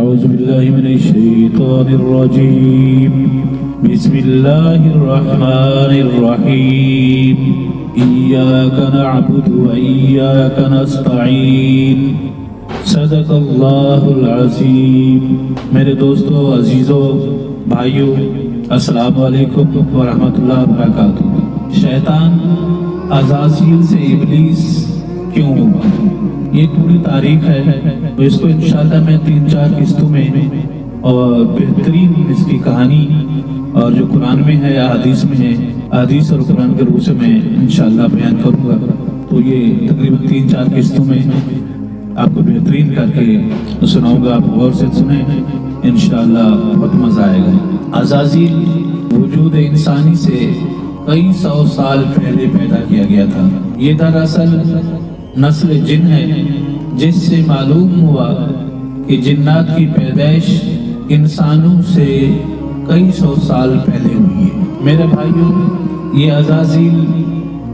أعوذ بالله من الشيطان الرجيم بسم الله الرحمن الرحيم إياك نعبد وإياك نستعين صدق اللہ العظیم۔ میرے دوستو، عزیزو، بھائیو، السلام علیکم ورحمۃ اللہ وبرکاتہ۔ شیطان عزازیل سے ابلیس کیوں ہوا، یہ پوری تاریخ ہے، تو اس کو انشاءاللہ میں 3-4 قسطوں میں اور بہترین اس کی کہانی اور جو قرآن میں ہے یا حدیث میں ہے، حدیث اور قرآن کے روح سے میں انشاءاللہ بیان کروں گا۔ تو یہ تقریباً 3-4 قسطوں میں آپ کو بہترین کر کے سناؤں گا، آپ غور سے سنیں، انشاءاللہ بہت مزہ آئے گا۔ عزازیل وجود انسانی سے کئی 100 سال پہلے پیدا کیا گیا تھا۔ یہ دراصل نسل جن ہے، جس سے معلوم ہوا کہ جنات کی پیدائش انسانوں سے کئی 100 سال پہلے ہوئی ہے۔ میرے بھائیوں، یہ عزازیل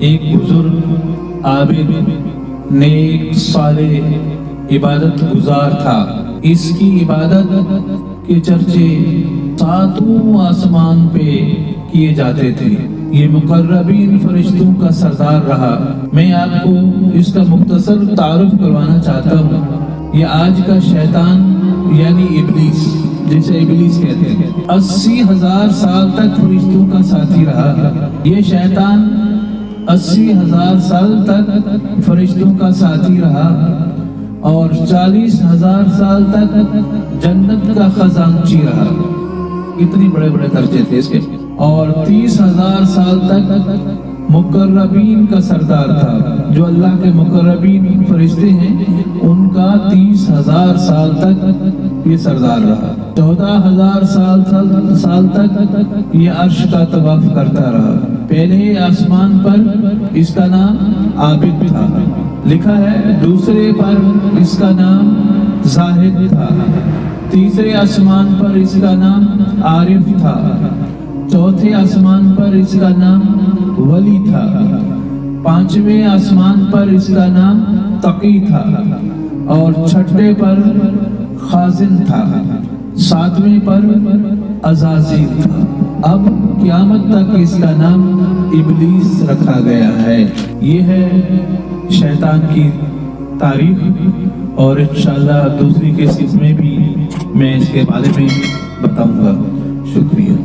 ایک بزرگ، عابد، نیک، صالح، عبادت گزار تھا۔ اس کی عبادت کے چرچے 7 آسمان پہ کیے جاتے تھے۔ یہ مقربین فرشتوں کا سردار رہا۔ میں آپ کو اس کا مختصر تعارف کروانا چاہتا ہوں۔ یہ آج کا شیطان یعنی ابلیس، جسے ابلیس کہتے ہیں، 80,000 سال تک فرشتوں کا ساتھی رہا۔ یہ شیطان 80,000 سال تک فرشتوں کا ساتھی رہا اور 40,000 سال تک جنت کا خزانچی رہا۔ اتنی بڑے بڑے درجے تھے اس کے، اور 30,000 سال تک مقربین کا سردار تھا۔ جو اللہ کے مقربین فرشتے ہیں، ان کا 30,000 سال تک یہ سردار رہا۔ 14,000 سال تک یہ عرش کا طواف کرتا رہا۔ پہلے آسمان پر اس کا نام عابد تھا، لکھا ہے۔ دوسرے پر اس کا نام زاہد تھا۔ تیسرے آسمان پر اس کا نام عارف تھا۔ چوتھے آسمان پر اس کا نام ولی تھا۔ 5ویں آسمان پر اس کا نام تقی تھا اور 6ٹھے پر خازن تھا۔ 7ویں پر عزازیل تھا۔ اب قیامت تک اس کا نام ابلیس رکھا گیا ہے۔ یہ ہے شیطان کی تاریخ، اور انشاءاللہ دوسری قسط میں بھی میں اس کے بارے میں بتاؤں گا۔ شکریہ۔